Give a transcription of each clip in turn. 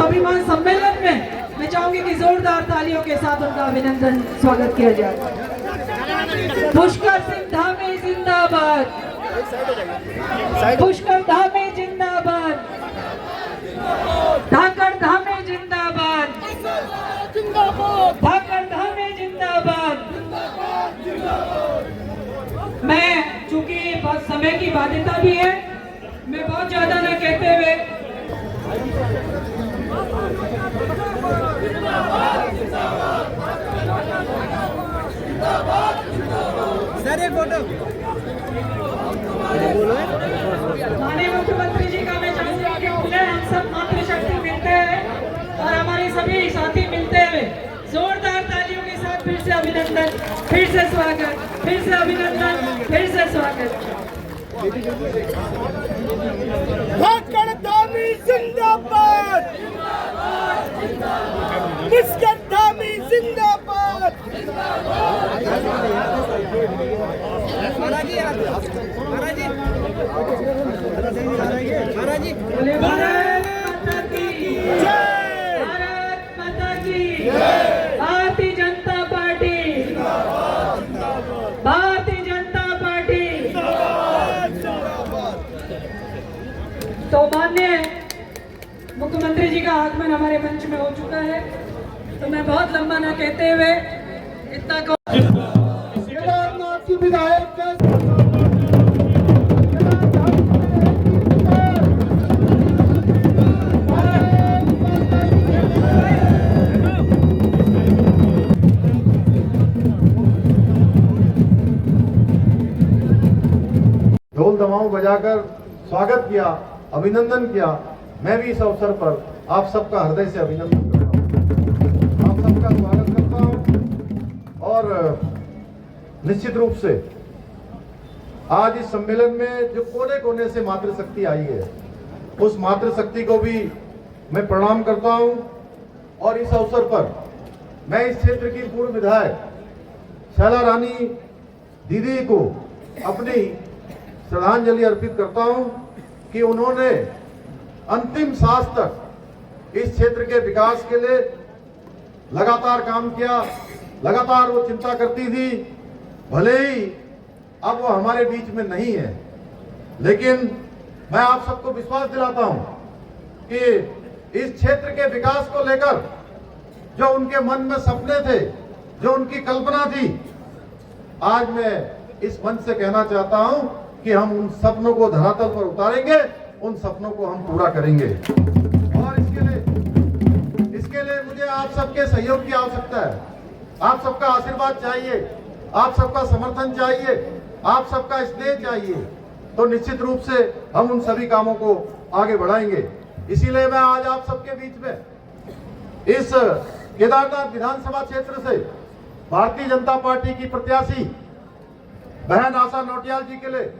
स्वाभिमान सम्मेलन में मैं चाहूंगी कि जोरदार तालियों के साथ उनका अभिनंदन स्वागत किया जाए। पुष्कर सिंह धामी जिंदाबाद, पुष्कर धामी जिंदाबाद, धाकड़ धामी जिंदाबाद, धाकड़ धामी जिंदाबाद। मैं चूंकि बहुत समय की बाध्यता भी है, मैं बहुत ज्यादा न कहते हुए सर एक फोटो माननीय मुख्यमंत्री जी का मैं चाहूंगा कि खुले हम सब मातृशक्ति मिलते हैं और हमारे सभी साथी मिलते हुए जोरदार तालियों के साथ फिर से अभिनंदन, फिर से स्वागत, फिर से अभिनंदन, फिर से स्वागत। धाकड़ धामी जिंदाबाद, पुष्कर धामी जिंदाबाद। महाराज जी भारत माता की जय, भारत माता की जय, भारतीय जनता पार्टी, भारतीय जनता पार्टी। तो माननीय मुख्यमंत्री जी का आगमन हमारे मंच में हो चुका है, तो मैं बहुत लंबा ना कहते हुए इतना केदारनाथ की विधायक ढोल दमाऊं बजाकर स्वागत किया, अभिनंदन किया। मैं भी इस अवसर पर आप सबका हृदय से अभिनंदन करता हूं, आप सबका स्वागत करता हूं। और निश्चित रूप से आज इस सम्मेलन में जो कोने कोने से मातृशक्ति आई है, उस मातृशक्ति को भी मैं प्रणाम करता हूं। और इस अवसर पर मैं इस क्षेत्र की पूर्व विधायक शैला रानी दीदी को अपनी श्रद्धांजलि अर्पित करता हूं कि उन्होंने अंतिम सांस तक इस क्षेत्र के विकास के लिए लगातार काम किया, लगातार वो चिंता करती थी। भले ही अब वो हमारे बीच में नहीं है, लेकिन मैं आप सबको विश्वास दिलाता हूं कि इस क्षेत्र के विकास को लेकर जो उनके मन में सपने थे, जो उनकी कल्पना थी, आज मैं इस मंच से कहना चाहता हूं कि हम उन सपनों को धरातल पर उतारेंगे, उन सपनों को हम पूरा करेंगे। और इसके लिए मुझे आप सबके सहयोग की आवश्यकता है, आप सबका आशीर्वाद चाहिए, आप सबका समर्थन चाहिए, आप सबका स्नेह चाहिए। तो निश्चित रूप से हम उन सभी कामों को आगे बढ़ाएंगे। इसीलिए मैं आज आप सबके बीच में इस केदारनाथ विधानसभा क्षेत्र से भारतीय जनता पार्टी की प्रत्याशी बहन आशा नौटियाल जी के लिए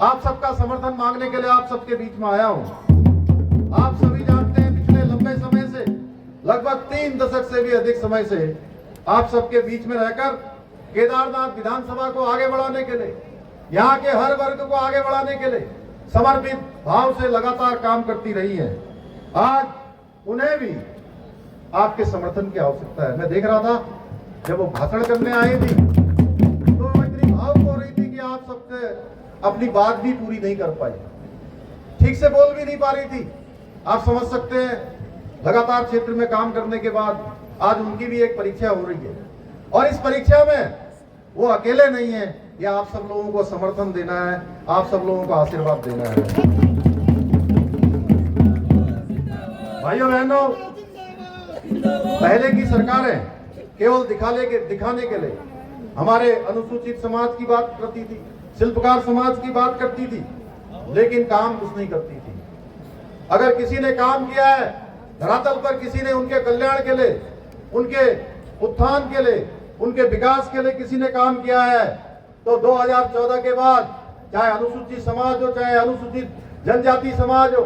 आप सबका समर्थन मांगने के लिए आप सबके बीच में आया हूं। आप सभी जानते हैं पिछले लंबे समय से, लगभग 3 दशक से भी अधिक समय से आप सबके बीच में रहकर केदारनाथ विधानसभा को आगे बढ़ाने के लिए, यहाँ के हर वर्ग को आगे बढ़ाने के लिए समर्पित भाव से लगातार काम करती रही है। आज उन्हें भी आपके समर्थन की आवश्यकता है। मैं देख रहा था जब वो भाषण करने आई थी तो वो इतनी भावुक हो रही थी कि आप सबसे अपनी बात भी पूरी नहीं कर पाई, ठीक से बोल भी नहीं पा रही थी। आप समझ सकते हैं, लगातार क्षेत्र में काम करने के बाद आज उनकी भी एक परीक्षा हो रही है, और इस परीक्षा में वो अकेले नहीं है। ये आप सब लोगों को समर्थन देना है, आप सब लोगों को आशीर्वाद देना है। भाइयों बहनों, पहले की सरकारें केवल दिखाने के लिए हमारे अनुसूचित समाज की बात करती थी, शिल्पकार समाज की बात करती थी, लेकिन काम कुछ नहीं करती थी। अगर किसी ने काम किया है धरातल पर, किसी ने उनके कल्याण के लिए, उनके उत्थान के लिए, उनके विकास के लिए किसी ने काम किया है, तो 2014 के बाद चाहे अनुसूचित समाज हो, चाहे अनुसूचित जनजाति समाज हो,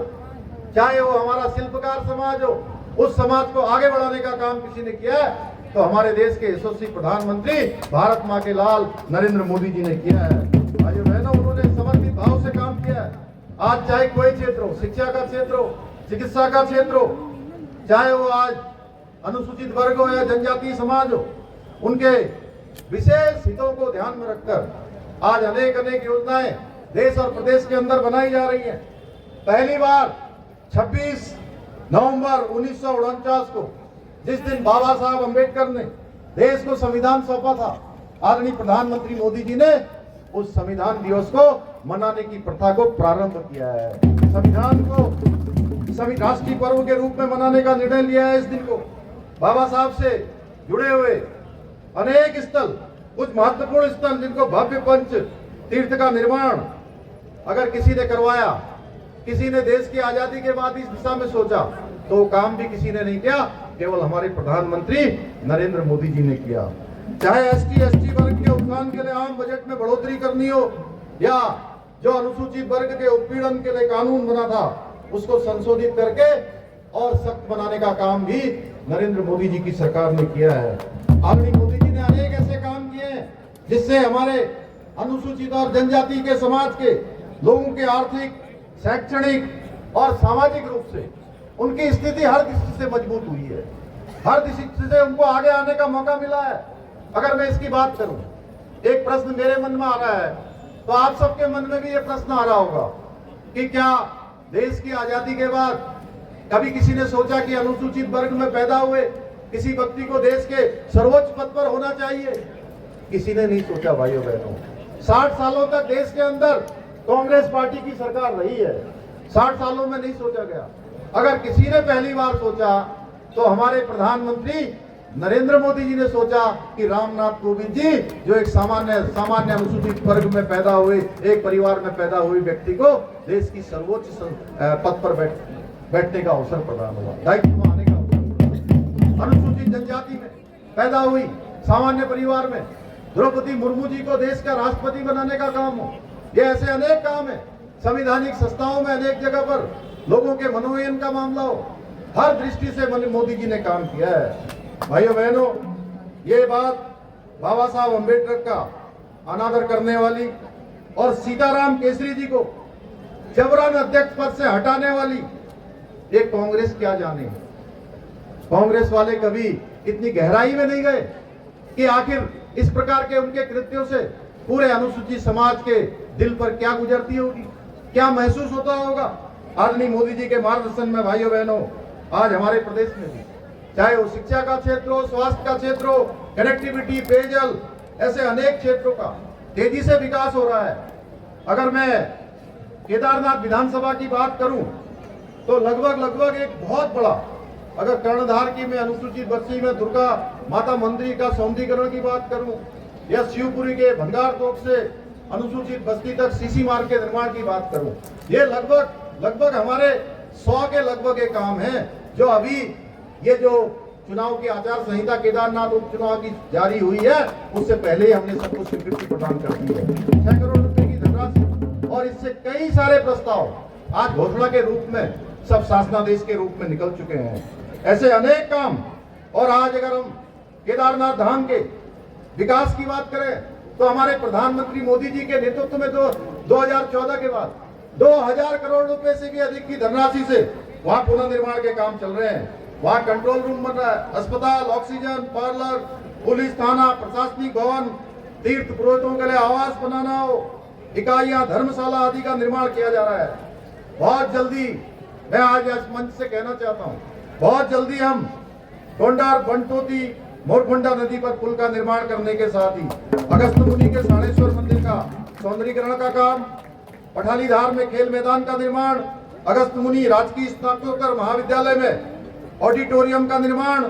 चाहे वो हमारा शिल्पकार समाज हो, उस समाज को आगे बढ़ाने का काम किसी ने किया है तो हमारे देश के यशस्वी प्रधानमंत्री भारत माँ के लाल नरेंद्र मोदी जी ने किया है। भाइयों बहनों, उन्होंने समर्पित भाव से काम किया है। आज चाहे कोई क्षेत्र हो, शिक्षा का क्षेत्र हो, चिकित्सा का क्षेत्र हो, चाहे वो आज अनुसूचित वर्ग हो या जनजातीय समाज हो, उनके विशेष हितों को ध्यान में रखकर आज अनेक अनेक योजनाएं देश और प्रदेश के अंदर बनाई जा रही हैं। पहली बार 26 नवंबर 1949 को, जिस दिन बाबा साहब अंबेडकर ने देश को संविधान सौंपा था, आदरणीय प्रधानमंत्री मोदी जी ने उस संविधान दिवस को मनाने की प्रथा को प्रारंभ किया है। संविधान को राष्ट्रीय पर्व के रूप में मनाने का निर्णय लिया है। इस दिन को बाबा साहब से जुड़े हुए अनेक स्थल, कुछ महत्वपूर्ण स्थल जिनको भव्य पंच तीर्थ का निर्माण अगर किसी ने करवाया, किसी ने देश की आजादी के बाद इस दिशा में सोचा, तो काम भी किसी ने नहीं किया, केवल हमारे प्रधानमंत्री नरेंद्र मोदी जी ने किया। चाहे ST वर्ग के उत्थान के लिए आम बजट में बढ़ोतरी करनी हो, या जो अनुसूचित वर्ग के उत्पीड़न के लिए कानून बना था उसको संशोधित करके और सख्त बनाने का काम भी नरेंद्र मोदी जी की सरकार ने किया है। आदरणीय मोदी जी ने अनेक ऐसे काम किए हैं जिससे हमारे अनुसूचित और जनजाति के समाज के लोगों के आर्थिक, शैक्षणिक और सामाजिक रूप से उनकी स्थिति हर दृष्टि से मजबूत हुई है। हर दृष्टि से उनको आगे आने का मौका मिला है। अगर मैं इसकी बात करूं, एक प्रश्न मेरे मन में आ रहा है, तो आप सबके मन में भी ये प्रश्न आ रहा होगा कि क्या देश की आजादी के बाद कभी किसी ने सोचा कि अनुसूचित वर्ग में पैदा हुए किसी व्यक्ति को देश के सर्वोच्च पद पर होना चाहिए? किसी ने नहीं सोचा भाइयों बहनों। 60 सालों तक देश के अंदर कांग्रेस पार्टी की सरकार रही है, 60 सालों में नहीं सोचा गया। अगर किसी ने पहली बार सोचा तो हमारे प्रधानमंत्री नरेंद्र मोदी जी ने सोचा कि रामनाथ कोविंद जी, जो एक सामान्य अनुसूचित वर्ग में पैदा हुए, एक परिवार में पैदा हुए व्यक्ति को देश की सर्वोच्च पद पर बैठने का अवसर प्रदान हुआ, दायित्व निभाने का अवसर। अनुसूचित जनजाति में पैदा हुई सामान्य परिवार में द्रौपदी मुर्मू जी को देश का राष्ट्रपति बनाने का काम हो। ये ऐसे अनेक काम है। संवैधानिक संस्थाओं में अनेक जगह पर लोगों के मनोनयन का मामला हो, हर दृष्टि से मोदी जी ने काम किया है। भाइयों बहनों, ये बात बाबा साहब अंबेडकर का अनादर करने वाली और सीताराम केसरी जी को जबरन अध्यक्ष पद से हटाने वाली ये कांग्रेस क्या जाने। कांग्रेस वाले कभी इतनी गहराई में नहीं गए कि आखिर इस प्रकार के उनके कृत्यों से पूरे अनुसूचित समाज के दिल पर क्या गुजरती होगी, क्या महसूस होता होगा। आदरणीय मोदी जी के मार्गदर्शन में भाइयों बहनों, आज हमारे प्रदेश में भी, चाहे वो शिक्षा का क्षेत्र हो, स्वास्थ्य का क्षेत्र हो, कनेक्टिविटी, पेयजल, ऐसे अनेक क्षेत्रों का तेजी से विकास हो रहा है। अगर मैं केदारनाथ विधानसभा की बात करूं तो लगभग एक बहुत बड़ा, अगर कर्णधार की मैं अनुसूचित बस्ती में दुर्गा माता मंदिर का सौंदर्यीकरण की बात करूं, या शिवपुरी के भंगार तोक से अनुसूचित बस्ती तक सीसी मार्ग के निर्माण की बात करूं, ये लगभग हमारे 100 के लगभग एक काम है जो अभी ये जो चुनाव की आचार संहिता केदारनाथ उपचुनाव की जारी हुई है, उससे पहले ही हमने सबको स्वीकृति प्रदान कर दी है। 6 करोड़ रुपए की धनराशि और इससे कई सारे प्रस्ताव आज घोषणा के रूप में, सब शासनादेश के रूप में निकल चुके हैं। ऐसे अनेक काम। और आज अगर हम केदारनाथ धाम के विकास की बात करें तो हमारे प्रधानमंत्री मोदी जी के नेतृत्व में 2014 के बाद 2000 करोड़ रुपए से भी अधिक की धनराशि से वहां पुनर्निर्माण के काम चल रहे हैं। वहां कंट्रोल रूम बन रहा है, अस्पताल, ऑक्सीजन पार्लर, पुलिस थाना, प्रशासनिक भवन, तीर्थ पुरोहितों के लिए आवास बनाना हो, इकाइयां, धर्मशाला आदि का निर्माण किया जा रहा है। बहुत जल्दी, मैं आज इस मंच से कहना चाहता हूं, बहुत जल्दी हम टोंडार बनटोती मोरखोंडा नदी पर पुल का निर्माण करने के साथ ही अगस्त मुनि के साणेश्वर मंदिर का सौंदर्यीकरण का काम, पठालीधार में खेल मैदान का निर्माण, अगस्त मुनि राजकीय स्नातकोत्तर महाविद्यालय में ऑडिटोरियम का निर्माण,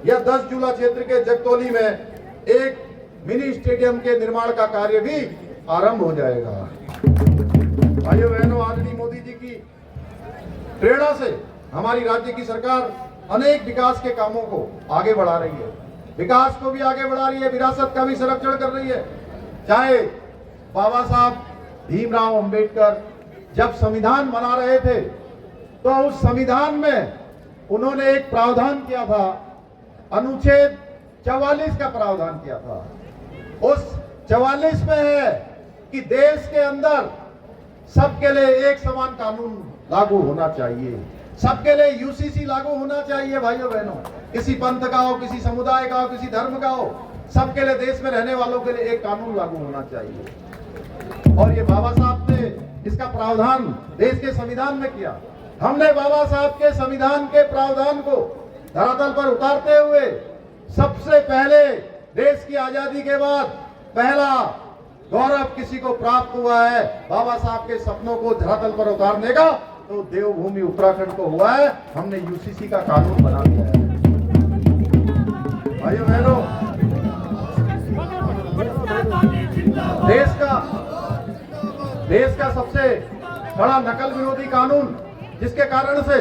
या 10 जुला क्षेत्र के जगतौली में एक मिनी स्टेडियम के निर्माण का कार्य भी आरंभ हो जाएगा। भाइयों बहनों, आदरणीय मोदी जी की प्रेरणा से हमारी राज्य की सरकार अनेक विकास के कामों को आगे बढ़ा रही है, विकास को भी आगे बढ़ा रही है, विरासत का भी संरक्षण कर रही है। चाहे बाबा साहब भीमराव अंबेडकर जब संविधान बना रहे थे तो उस संविधान में उन्होंने एक प्रावधान किया था, अनुच्छेद 44 का प्रावधान किया था। उस 44 में है कि देश के अंदर सबके लिए एक समान कानून लागू होना चाहिए, सबके लिए यूसीसी लागू होना चाहिए भाइयों बहनों। किसी पंथ का हो, किसी समुदाय का हो, किसी धर्म का हो, सबके लिए, देश में रहने वालों के लिए एक कानून लागू होना चाहिए। और ये बाबा साहब ने इसका प्रावधान देश के संविधान में किया। हमने बाबा साहब के संविधान के प्रावधान को धरातल पर उतारते हुए सबसे पहले देश की आजादी के बाद पहला गौरव किसी को प्राप्त हुआ है बाबा साहब के सपनों को धरातल पर उतारने का, तो देवभूमि उत्तराखंड को हुआ है। हमने यूसीसी का कानून बना दिया है। भाइयों बहनों, देश का सबसे बड़ा नकल विरोधी कानून, जिसके कारण से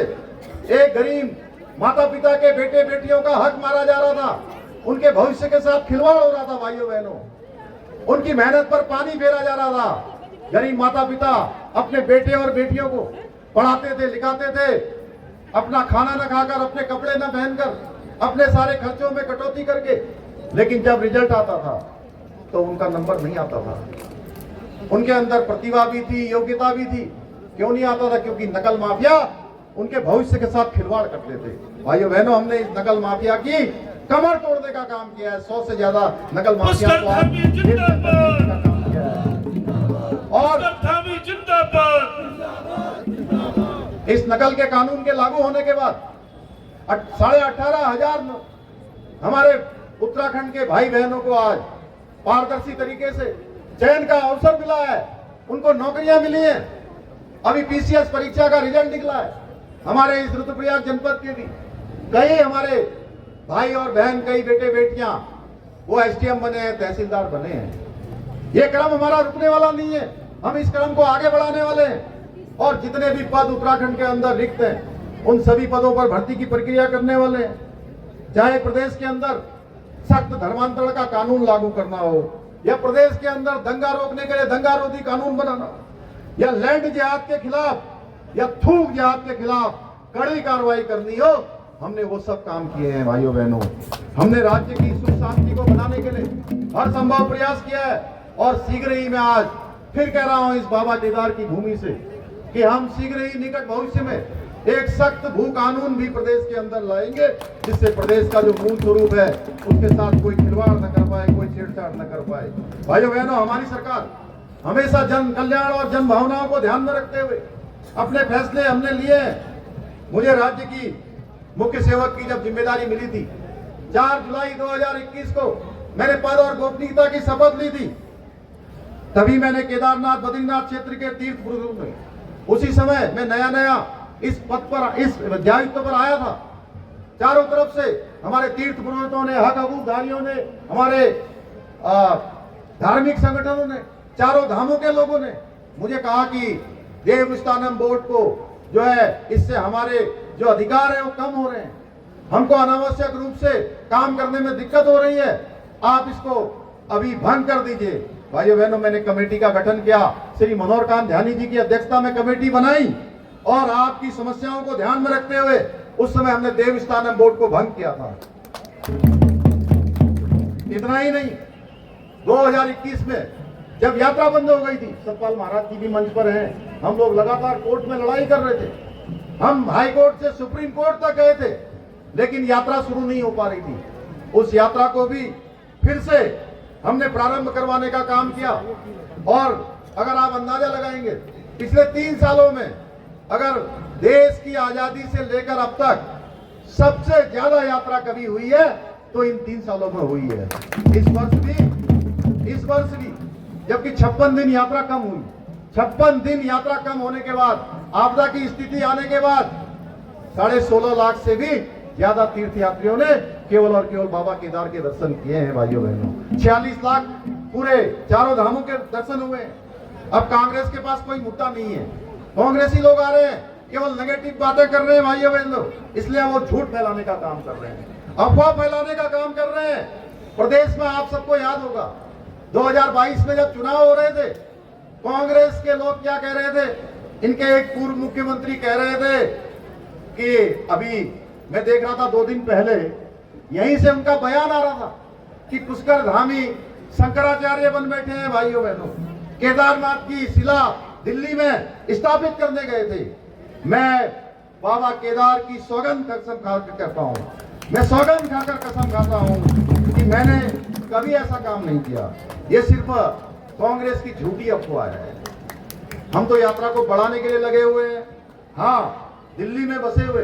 एक गरीब माता पिता के बेटे बेटियों का हक मारा जा रहा था, उनके भविष्य के साथ खिलवाड़ हो रहा था भाइयों बहनों, उनकी मेहनत पर पानी फेरा जा रहा था। गरीब माता पिता अपने बेटे और बेटियों को पढ़ाते थे, लिखाते थे, अपना खाना न खाकर, अपने कपड़े न पहनकर, अपने सारे खर्चों में कटौती करके, लेकिन जब रिजल्ट आता था तो उनका नंबर नहीं आता था। उनके अंदर प्रतिभा भी थी, योग्यता भी थी, क्यों नहीं आता था? क्योंकि नकल माफिया उनके भविष्य के साथ खिलवाड़ करते थे। भाइयों बहनों, हमने इस नकल माफिया की कमर तोड़ने का काम किया है। 100 से ज्यादा नकल माफिया को काम किया है। और इस नकल के कानून के लागू होने के बाद 18,500 हमारे उत्तराखंड के भाई बहनों को आज पारदर्शी तरीके से चयन का अवसर मिला है, उनको नौकरियां मिली हैं। अभी पीसीएस परीक्षा का रिजल्ट निकला है। हमारे इस रुद्रप्रयाग जनपद के भी कई हमारे भाई और बहन, कई बेटे बेटियां वो एसडीएम बने हैं, तहसीलदार बने हैं। ये क्रम हमारा रुकने वाला नहीं है, हम इस क्रम को आगे बढ़ाने वाले हैं। और जितने भी पद उत्तराखंड के अंदर रिक्त हैं, उन सभी पदों पर भर्ती की प्रक्रिया करने वाले हैं। चाहे प्रदेश के अंदर सख्त धर्मांतरण का कानून लागू करना हो, या प्रदेश के अंदर दंगा रोकने के लिए दंगा रोधी कानून बनाना हो, या लैंड जिहाद के खिलाफ या थूक जिहाद के खिलाफ कड़ी कार्रवाई करनी हो, हमने वो सब काम किए हैं भाइयों बहनों। हमने राज्य की सुख शांति को बनाने के लिए हर संभव प्रयास किया है। और शीघ्र ही मैं आज फिर कह रहा हूं इस बाबा केदार की भूमि से कि हम शीघ्र ही निकट भविष्य में एक सख्त भू कानून भी प्रदेश के अंदर लाएंगे, जिससे प्रदेश का जो मूल स्वरूप है उसके साथ कोई खिलवाड़ न कर पाए, कोई छेड़छाड़ न कर पाए। भाइयों बहनों, हमारी सरकार हमेशा जन कल्याण और जन भावनाओं को ध्यान में रखते हुए अपने फैसले हमने लिए हैं। मुझे राज्य की मुख्य सेवक की जब जिम्मेदारी मिली थी, 4 जुलाई 2021 को मैंने पद और गोपनीयता की शपथ ली थी। तभी मैंने केदारनाथ बद्रीनाथ क्षेत्र के तीर्थ पुरुषों में, उसी समय मैं नया इस पद पर, इस दायित्व पर आया था। चारों तरफ से हमारे तीर्थ पुरोहितों ने, हक हकूकधारियों ने, हमारे धार्मिक संगठनों ने, चारों धामों के लोगों ने मुझे कहा कि देवस्थानम बोर्ड को जो है, इससे हमारे जो अधिकार है वो कम हो रहे हैं, हमको अनावश्यक रूप से काम करने में दिक्कत हो रही है, आप इसको अभी भंग कर दीजिए। भाइयों बहनों, मैंने कमेटी का गठन किया, श्री मनोहर कांत ध्यानी जी की अध्यक्षता में कमेटी बनाई, और आपकी समस्याओं को ध्यान में रखते हुए उस समय हमने देवस्थानम बोर्ड को भंग किया था। इतना ही नहीं, 2021 में जब यात्रा बंद हो गई थी, सतपाल महाराज जी भी मंच पर हैं, हम लोग लगातार कोर्ट में लड़ाई कर रहे थे, हम हाई कोर्ट से सुप्रीम कोर्ट तक गए थे, लेकिन यात्रा शुरू नहीं हो पा रही थी। उस यात्रा को भी फिर से हमने प्रारंभ करवाने का काम किया। और अगर आप अंदाजा लगाएंगे, पिछले 3 सालों में अगर देश की आजादी से लेकर अब तक सबसे ज्यादा यात्रा कभी हुई है तो इन 3 सालों में हुई है। इस वर्ष भी जबकि 56 दिन यात्रा कम हुई। 56 दिन यात्रा कम होने के बाद, आपदा की स्थिति आने के बाद 16.5 लाख से भी ज्यादा तीर्थयात्रियों ने केवल और केवल बाबा केदार के दर्शन किए हैं। भाइयों बहनों, 46 लाख पूरे चारों धामों के दर्शन हुए। अब कांग्रेस के पास कोई मुद्दा नहीं है, कांग्रेसी लोग आ रहे हैं, केवल नेगेटिव बातें कर रहे हैं भाइयों बहनों, इसलिए वो झूठ फैलाने का काम कर रहे हैं, अफवाह फैलाने का काम कर रहे हैं। प्रदेश में आप सबको याद होगा 2022 में जब चुनाव हो रहे थे, कांग्रेस के लोग क्या कह रहे थे, इनके एक पूर्व मुख्यमंत्री कह रहे थे कि, अभी मैं देख रहा था 2 दिन पहले यहीं से उनका बयान आ रहा था कि पुष्कर धामी शंकराचार्य बन बैठे हैं। भाइयों बहनों, केदारनाथ की शिला दिल्ली में स्थापित करने गए थे। मैं बाबा केदार की सौगंध कसम खा कर कहता हूँ, मैं सौगंध खाकर कसम खाता हूँ कि मैंने कभी ऐसा काम नहीं किया। ये सिर्फ कांग्रेस की झूठी अफवाह है। हम तो यात्रा को बढ़ाने के लिए लगे हुए हैं। हाँ, दिल्ली में बसे हुए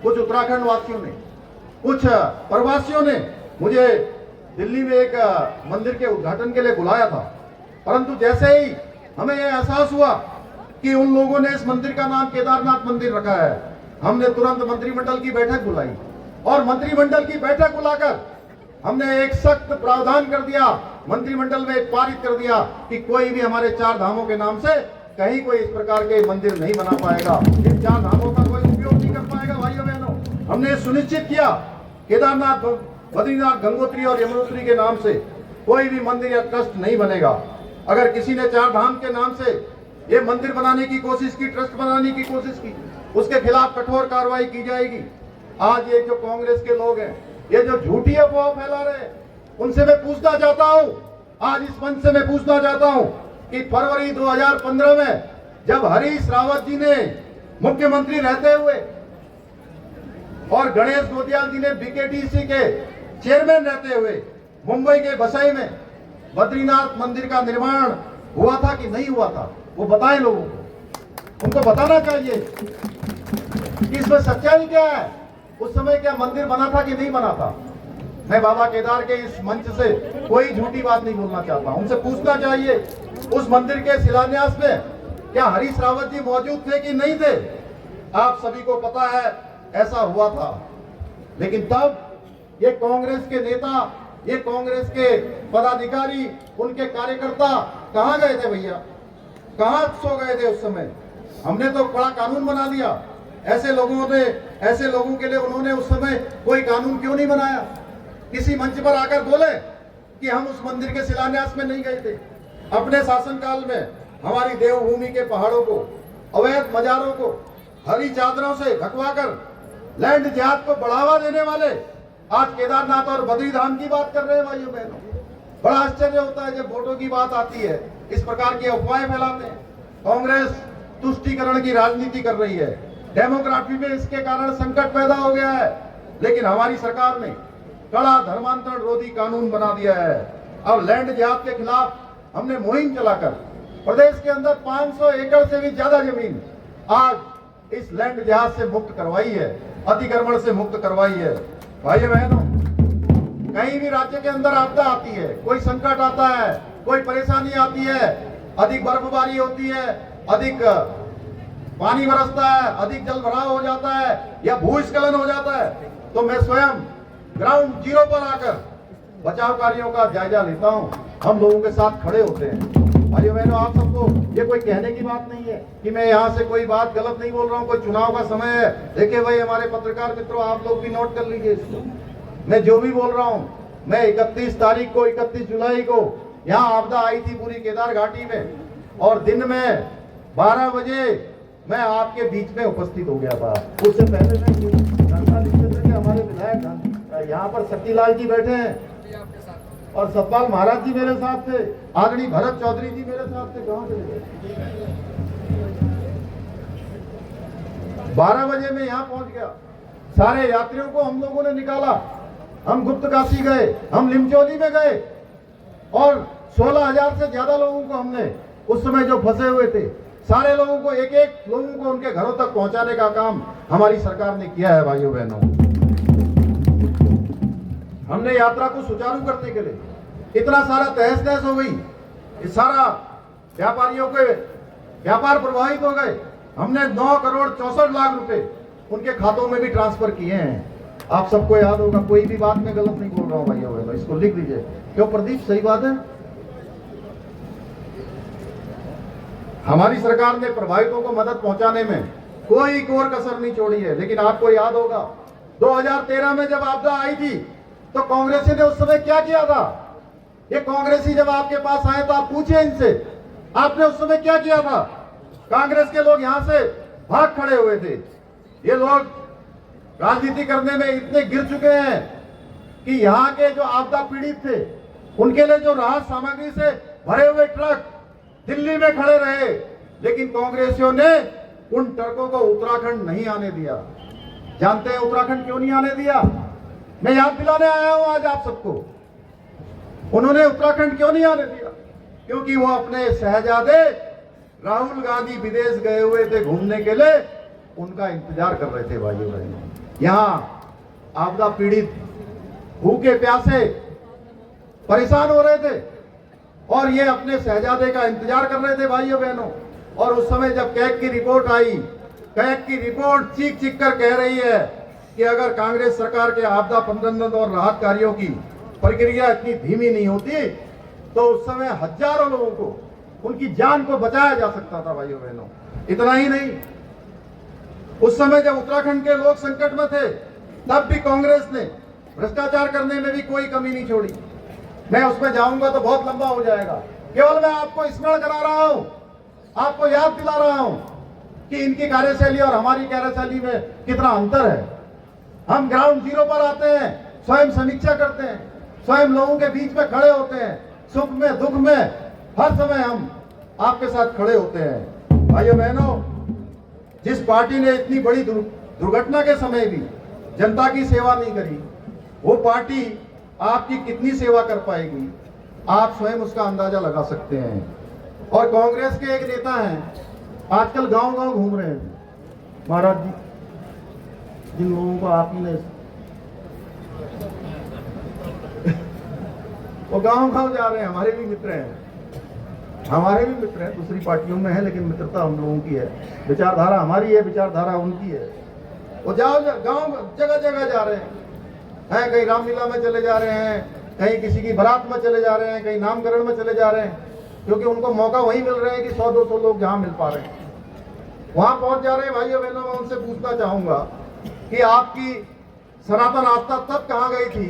कुछ उत्तराखंड वासियों ने, कुछ प्रवासियों ने मुझे दिल्ली में एक मंदिर के उद्घाटन के लिए बुलाया था, परंतु जैसे ही हमें यह एहसास हुआ कि उन लोगों ने इस मंदिर का नाम केदारनाथ मंदिर रखा है, हमने तुरंत मंत्रिमंडल की बैठक बुलाई और मंत्रिमंडल की बैठक बुलाकर हमने एक सख्त प्रावधान कर दिया, मंत्रिमंडल में पारित कर दिया कि कोई भी हमारे 4 धामों के नाम से कहीं कोई इस प्रकार के मंदिर नहीं बना पाएगा, इन 4 धामों का कोई उपयोग नहीं कर पाएगा। भाइयों बहनों, हमने सुनिश्चित किया केदारनाथ, बद्रीनाथ, गंगोत्री और यमुनोत्री के नाम से कोई भी मंदिर या ट्रस्ट नहीं बनेगा। अगर किसी ने 4 धाम के नाम से ये मंदिर बनाने की कोशिश की, ट्रस्ट बनाने की कोशिश की, उसके खिलाफ कठोर कार्रवाई की जाएगी। आज ये जो कांग्रेस के लोग हैं, ये जो झूठी अफवाह फैला रहे हैं, उनसे मैं पूछना चाहता हूं, आज इस मंच से मैं पूछना चाहता हूं कि फरवरी 2015 में जब हरीश रावत जी ने मुख्यमंत्री रहते हुए और गणेश गोदियाल जी ने बीकेटीसी के चेयरमैन रहते हुए मुंबई के बसई में बद्रीनाथ मंदिर का निर्माण हुआ था कि नहीं हुआ था, वो बताएं लोगों को। उनको बताना चाहिए कि इसमें सच्चाई क्या है, उस समय क्या मंदिर बना था कि नहीं बना था। मैं बाबा केदार के इस मंच से कोई झूठी बात नहीं बोलना चाहता, उनसे पूछना चाहिए उस मंदिर के शिलान्यास में क्या हरीश रावत जी मौजूद थे कि नहीं थे। आप सभी को पता है ऐसा हुआ था, लेकिन तब ये कांग्रेस के नेता, ये कांग्रेस के पदाधिकारी, उनके कार्यकर्ता कहां गए थे भैया, कहां सो गए थे उस समय। हमने तो बड़ा कानून बना दिया, ऐसे लोगों के लिए उन्होंने उस समय कोई कानून क्यों नहीं बनाया। किसी मंच पर आकर बोले कि हम उस मंदिर के शिलान्यास में नहीं गए थे। अपने शासनकाल में हमारी देवभूमि के पहाड़ों को, अवैध मजारों को हरी चादरों से ढकवाकर लैंड जिहाद को बढ़ावा देने वाले आज केदारनाथ और बद्रीधाम की बात कर रहे हैं। भाइयों बहनों, बड़ा आश्चर्य होता है जब वोटों की बात आती है, इस प्रकार की अफवाहें फैलाते हैं। कांग्रेस तुष्टीकरण की राजनीति कर रही है, डेमोग्राफी में इसके कारण संकट पैदा हो गया है, लेकिन हमारी सरकार ने कड़ा धर्मांतरण रोधी कानून बना दिया है। अब लैंड जिहाद के खिलाफ हमने मुहिम चलाकर प्रदेश के अंदर 500 एकड़ से भी ज्यादा जमीन आज इस लैंड जिहाद से मुक्त करवाई है, अतिक्रमण से मुक्त करवाई है। भाइयों बहनों, कहीं भी राज्य के अंदर आपदा आती है, कोई संकट आता है, कोई परेशानी आती है, अधिक बर्फबारी होती है, अधिक पानी बरसता है, अधिक जल भराव हो जाता है या भूस्खलन हो जाता है, तो मैं स्वयं ग्राउंड जीरो पर आकर बचाव कार्यों का जायजा लेता हूं। हम लोगों के साथ खड़े होते हैं। भाइयों बहनों, आप सबको ये कोई कहने की बात नहीं है कि मैं यहाँ से कोई बात गलत नहीं बोल रहा हूँ, कोई चुनाव का समय है। देखिए भाई, हमारे पत्रकार मित्रों, आप लोग भी नोट कर लीजिए इसको। मैं जो भी बोल रहा हूँ, मैं 31 तारीख को, 31 जुलाई को यहाँ आपदा आई थी पूरी केदार घाटी में, और दिन में 12 बजे मैं आपके बीच में उपस्थित हो गया था। उससे पहले मैं जानता निश्चित है कि हमारे विधायक यहाँ पर शक्तिलाल जी बैठे हैं और सतपाल महाराज जी मेरे साथ थे, आदरणीय भरत चौधरी जी मेरे साथ थे। कहाँ चले गए? 12 बजे मैं यहाँ पहुंच गया। सारे यात्रियों को हम लोगों ने निकाला, हम गुप्तकाशी गए, हम लिमचोली में गए, और 16,000 से ज्यादा लोगों को हमने उस समय जो फंसे हुए थे, सारे लोगों को, एक एक लोगों को उनके घरों तक पहुंचाने का काम हमारी सरकार ने किया है। भाइयों बहनों, हमने यात्रा को सुचारू करने के लिए इतना सारा तहस नहस हो गई, इस सारा व्यापारियों के व्यापार प्रभावित हो गए। हमने 9 करोड़ 64 लाख रुपए उनके खातों में भी ट्रांसफर किए हैं। आप सबको याद होगा, कोई भी बात में गलत नहीं बोल रहा हूं भाइयों बहनों, इसको लिख लीजिए। क्यों प्रदीप, सही बात है। हमारी सरकार ने प्रभावितों को मदद पहुंचाने में कोई कोर कसर नहीं छोड़ी है। लेकिन आपको याद होगा 2013 में जब आपदा आई थी तो कांग्रेसी ने उस समय क्या किया था। ये कांग्रेसी जब आपके पास आए तो आप पूछिए इनसे, आपने उस समय क्या किया था। कांग्रेस के लोग यहां से भाग खड़े हुए थे। ये लोग राजनीति करने में इतने गिर चुके हैं कि यहाँ के जो आपदा पीड़ित थे उनके लिए जो राहत सामग्री से भरे हुए ट्रक दिल्ली में खड़े रहे, लेकिन कांग्रेसियों ने उन ट्रकों को उत्तराखंड नहीं आने दिया। जानते हैं उत्तराखंड क्यों नहीं आने दिया? मैं याद दिलाने आया हूं आज आप सबको। उन्होंने उत्तराखंड क्यों नहीं आने दिया? क्योंकि वो अपने शहजादे राहुल गांधी विदेश गए हुए थे घूमने के लिए, उनका इंतजार कर रहे थे भाइयों बहनों। यहाँ आपदा पीड़ित भूखे प्यासे परेशान हो रहे थे और ये अपने शहजादे का इंतजार कर रहे थे भाइयों बहनों। और उस समय जब कैग की रिपोर्ट आई, कैग की रिपोर्ट चीख चीख कर कह रही है कि अगर कांग्रेस सरकार के आपदा प्रबंधन और राहत कार्यों की प्रक्रिया इतनी धीमी नहीं होती तो उस समय हजारों लोगों को, उनकी जान को बचाया जा सकता था भाइयों बहनों। इतना ही नहीं, उस समय जब उत्तराखंड के लोग संकट में थे तब भी कांग्रेस ने भ्रष्टाचार करने में भी कोई कमी नहीं छोड़ी। मैं उसमें जाऊंगा तो बहुत लंबा हो जाएगा। केवल मैं आपको स्मरण करा रहा हूं, आपको याद दिला रहा हूं कि इनकी कार्यशैली और हमारी कार्यशैली में कितना अंतर है। हम ग्राउंड जीरो पर आते हैं, स्वयं समीक्षा करते हैं, स्वयं लोगों के बीच में खड़े होते हैं, सुख में दुख में हर समय हम आपके साथ खड़े होते हैं। भाइयों बहनों, जिस पार्टी ने इतनी बड़ी दुर्घटना के समय भी जनता की सेवा नहीं करी, वो पार्टी आपकी कितनी सेवा कर पाएगी, आप स्वयं उसका अंदाजा लगा सकते हैं। और कांग्रेस के एक नेता हैं, आजकल गांव-गांव घूम रहे हैं महाराज जी, जिन लोगों को आपने वो गांव-गांव जा रहे हैं। हमारे भी मित्र हैं, हमारे भी मित्र हैं, दूसरी पार्टियों में है लेकिन मित्रता हम लोगों की है, विचारधारा हमारी है, विचारधारा उनकी है। वो जाओ गांव जगह जगह जा रहे हैं, कहीं रामलीला में चले जा रहे हैं, कहीं किसी की बारात में चले जा रहे हैं, कहीं नामकरण में चले जा रहे हैं, क्योंकि उनको मौका वही मिल रहे हैं कि 100-200 लोग जहां मिल पा रहे हैं वहां पहुंच जा रहे हैं। भाइयों बहनों, मैं उनसे पूछना चाहूंगा कि आपकी सनातन आस्था तब कहां गई थी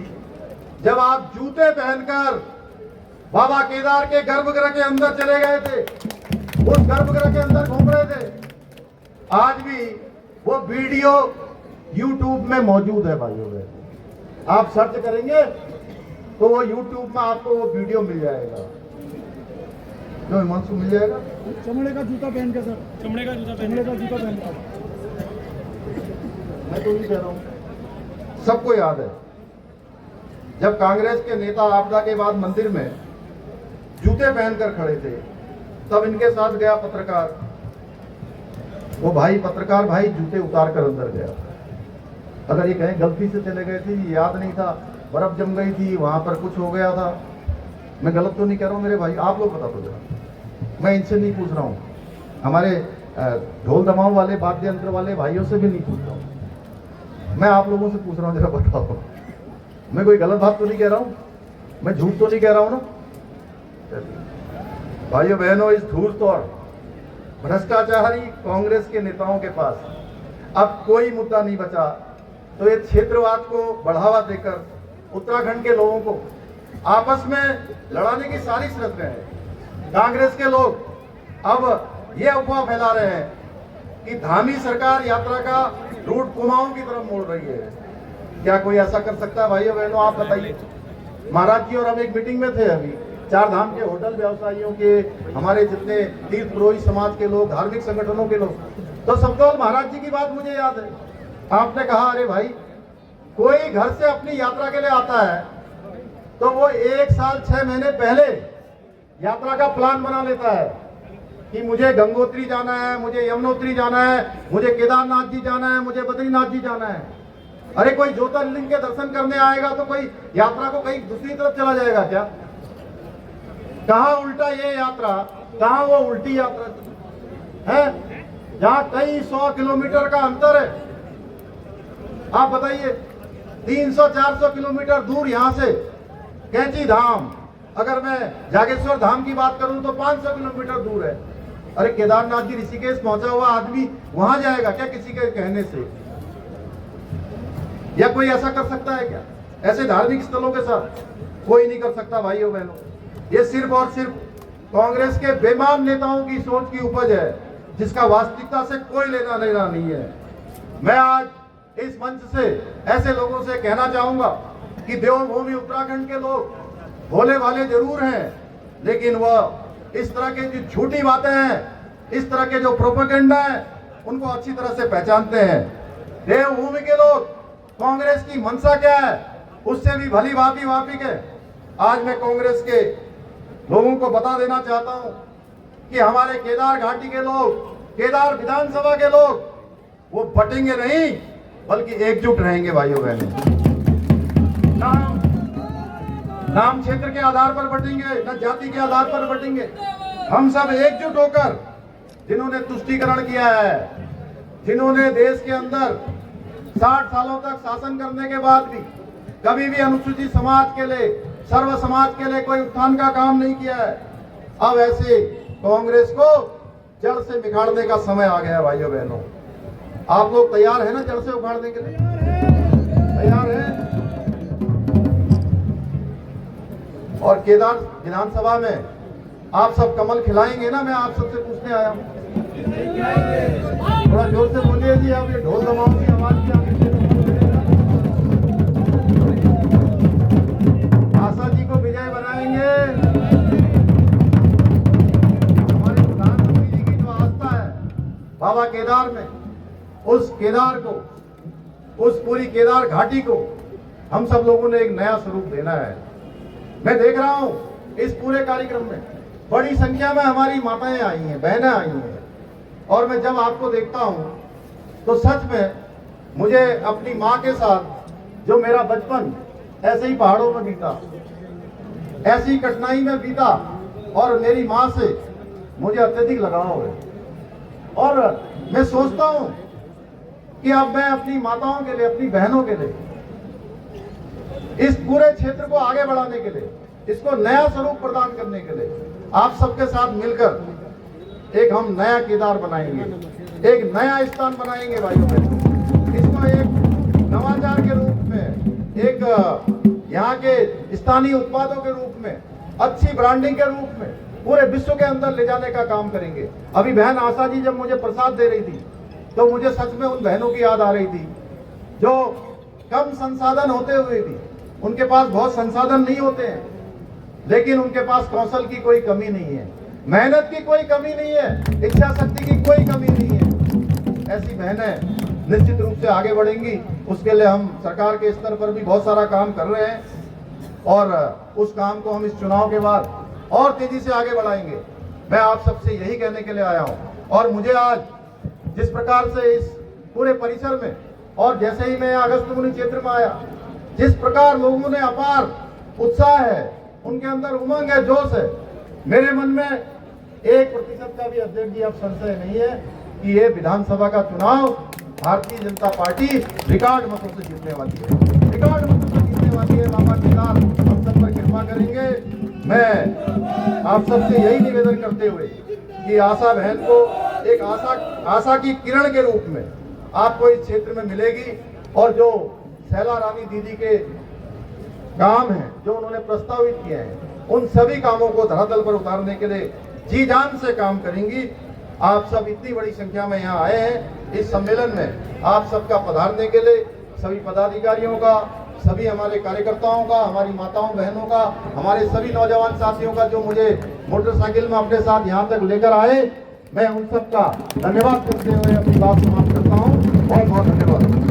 जब आप जूते पहनकर बाबा केदार के गर्भगृह के अंदर चले गए थे, उस गर्भगृह के अंदर घूम रहे थे। आज भी वो वीडियो YouTube में मौजूद है भाइयों बहनों, आप सर्च करेंगे तो वो YouTube में आपको वो वीडियो मिल जाएगा। क्यों हिमांशु, मिल जाएगा? चमड़े का जूता पहन के सर, चमड़े का जूता पहन के। मैं तो नहीं कह रहा हूं, सबको याद है जब कांग्रेस के नेता आपदा के बाद मंदिर में जूते पहनकर खड़े थे, तब इनके साथ गया पत्रकार। वो भाई पत्रकार भाई जूते उतार कर अंदर गया। अगर ये कहीं गलती से चले गए थे, याद नहीं था, बर्फ जम गई थी, वहां पर कुछ हो गया था, मैं गलत तो नहीं कह रहा हूं मेरे भाई, आप लोग बता दो जरा, मैं इनसे नहीं पूछ रहा हूं, हमारे ढोल दमाऊ वाले वाद्य यंत्र वाले भाइयों से भी नहीं पूछ रहा हूं, मैं आप लोगों से पूछ रहा हूं, जरा बताओ, मैं कोई गलत बात तो नहीं कह रहा हूं, मैं झूठ तो नहीं कह रहा हूं ना? भाइयों बहनों, इस धूर्त और भ्रष्टाचारी कांग्रेस के नेताओं के पास अब कोई मुद्दा नहीं बचा, तो ये क्षेत्रवाद को बढ़ावा देकर उत्तराखंड के लोगों को आपस में लड़ाने की सारी रच रहे हैं। कांग्रेस के लोग अब ये अफवाह फैला रहे हैं कि धामी सरकार यात्रा का रूट कुमाऊं की तरफ मोड़ रही है। क्या कोई ऐसा कर सकता है भाइयों बहनों? आप बताइए। महाराज जी और हम एक मीटिंग में थे अभी, 4 धाम के होटल व्यवसायियों के, हमारे जितने तीर्थ पुरोहित समाज के लोग, धार्मिक संगठनों के लोग, तो सबको महाराज जी की बात मुझे याद है। आपने कहा अरे भाई, कोई घर से अपनी यात्रा के लिए आता है तो वो 1 साल 6 महीने पहले यात्रा का प्लान बना लेता है कि मुझे गंगोत्री जाना है, मुझे यमुनोत्री जाना है, मुझे केदारनाथ जी जाना है, मुझे बद्रीनाथ जी जाना है। अरे कोई ज्योतिर्लिंग के दर्शन करने आएगा तो कोई यात्रा को कहीं दूसरी तरफ चला जाएगा क्या? कहाँ उल्टा ये यात्रा, कहाँ वो उल्टी यात्रा है, जहां कई 100 किलोमीटर का अंतर है। आप बताइए, 300-400 किलोमीटर दूर यहां से कैंची धाम, अगर मैं जागेश्वर धाम की बात करूं तो 500 किलोमीटर दूर है। अरे केदारनाथ जी ऋषिकेश पहुंचा हुआ आदमी वहां जाएगा क्या किसी के कहने से? या कोई ऐसा कर सकता है क्या? ऐसे धार्मिक स्थलों के साथ कोई नहीं कर सकता भाइयों बहनों। ये सिर्फ और सिर्फ कांग्रेस के बेईमान नेताओं की सोच की उपज है, जिसका वास्तविकता से कोई लेना देना नहीं है। मैं आज इस मंच से ऐसे लोगों से कहना चाहूंगा कि देवभूमि उत्तराखंड के लोग भोले भाले जरूर हैं, लेकिन वह इस तरह के जो झूठी बातें हैं, इस तरह के जो प्रोपेगेंडा है, उनको अच्छी तरह से पहचानते हैं। देवभूमि के लोग कांग्रेस की मंशा क्या है उससे भी भली भांति वाकिफ है। आज मैं कांग्रेस के लोगों को बता देना चाहता हूं कि हमारे केदार घाटी के लोग, केदार विधानसभा के लोग वो बटेंगे नहीं बल्कि एकजुट रहेंगे भाइयों बहनों। नाम क्षेत्र के आधार पर बटेंगे न जाति के आधार पर बटेंगे। हम सब एकजुट होकर जिन्होंने तुष्टीकरण किया है, जिन्होंने देश के अंदर 60 सालों तक शासन करने के बाद भी कभी भी अनुसूचित समाज के लिए, सर्व समाज के लिए कोई उत्थान का काम नहीं किया है, अब ऐसे कांग्रेस को जड़ से बिगाड़ने का समय आ गया भाइयों बहनों। आप लोग तैयार हैं ना जड़ से उखाड़ने के लिए? तैयार हैं? और केदार विधानसभा में आप सब कमल खिलाएंगे ना? मैं आप सबसे पूछने आया हूं। थोड़ा जोर से बोलिए जी, आप ये ढोल दमाओं की आवाज क्या? आशा जी को विजय बनाएंगे। हमारे प्रधानमंत्री जी की जो आस्था है बाबा केदार में, उस केदार को, उस पूरी केदार घाटी को हम सब लोगों ने एक नया स्वरूप देना है। मैं देख रहा हूं इस पूरे कार्यक्रम में बड़ी संख्या में हमारी माताएं आई हैं, बहनें आई हैं, और मैं जब आपको देखता हूं तो सच में मुझे अपनी मां के साथ जो मेरा बचपन ऐसे ही पहाड़ों में बीता, ऐसी कठिनाई में बीता, और मेरी मां से मुझे अत्यधिक लगाव है। और मैं सोचता हूं कि अब मैं अपनी माताओं के लिए, अपनी बहनों के लिए, इस पूरे क्षेत्र को आगे बढ़ाने के लिए, इसको नया स्वरूप प्रदान करने के लिए आप सबके साथ मिलकर एक हम नया केदार बनाएंगे, एक नया स्थान बनाएंगे भाइयों बहनों। इसको एक नवाचार के रूप में, एक यहाँ के स्थानीय उत्पादों के रूप में, अच्छी ब्रांडिंग के रूप में पूरे विश्व के अंदर ले जाने का काम करेंगे। अभी बहन आशा जी जब मुझे प्रसाद दे रही थी तो मुझे सच में उन बहनों की याद आ रही थी जो कम संसाधन होते हुए भी, उनके पास बहुत संसाधन नहीं होते हैं लेकिन उनके पास कौशल की कोई कमी नहीं है, मेहनत की कोई कमी नहीं है, इच्छा शक्ति की कोई कमी नहीं है। ऐसी बहनें निश्चित रूप से आगे बढ़ेंगी। उसके लिए हम सरकार के स्तर पर भी बहुत सारा काम कर रहे हैं और उस काम को हम इस चुनाव के बाद और तेजी से आगे बढ़ाएंगे। मैं आप सबसे यही कहने के लिए आया हूं। और मुझे आज जिस प्रकार से इस पूरे परिसर में, और जैसे ही मैं अगस्त्यमुनि क्षेत्र में आया, जिस प्रकार लोगों ने अपार उत्साह है, उनके अंदर उमंग है, जोश है, मेरे मन में 1% का भी अध्यक्ष जी अब संशय नहीं है कि ये विधानसभा का चुनाव भारतीय जनता पार्टी रिकॉर्ड मतों से जीतने वाली है, रिकॉर्ड मतों से जीतने वाली है। बाबा केदार हम सब पर कृपा करेंगे। मैं आप सबसे यही निवेदन करते हुए कि आशा बहन को एक आशा की किरण के रूप में आपको इस क्षेत्र में मिलेगी, और जो शैला रानी दीदी के काम हैं जो उन्होंने प्रस्तावित किए हैं, उन सभी कामों को धरातल पर उतारने के लिए जी जान से काम करेंगी। आप सब इतनी बड़ी संख्या में यहाँ आए हैं इस सम्मेलन में, आप सबका पधारने के लिए सभी पदाधिकारियों का, सभी हमारे कार्यकर्ताओं का, हमारी माताओं बहनों का, हमारे सभी नौजवान साथियों का जो मुझे मोटरसाइकिल में अपने साथ यहाँ तक लेकर आए, मैं उन सबका धन्यवाद करते हुए अपनी बात समाप्त करता हूँ। बहुत बहुत धन्यवाद।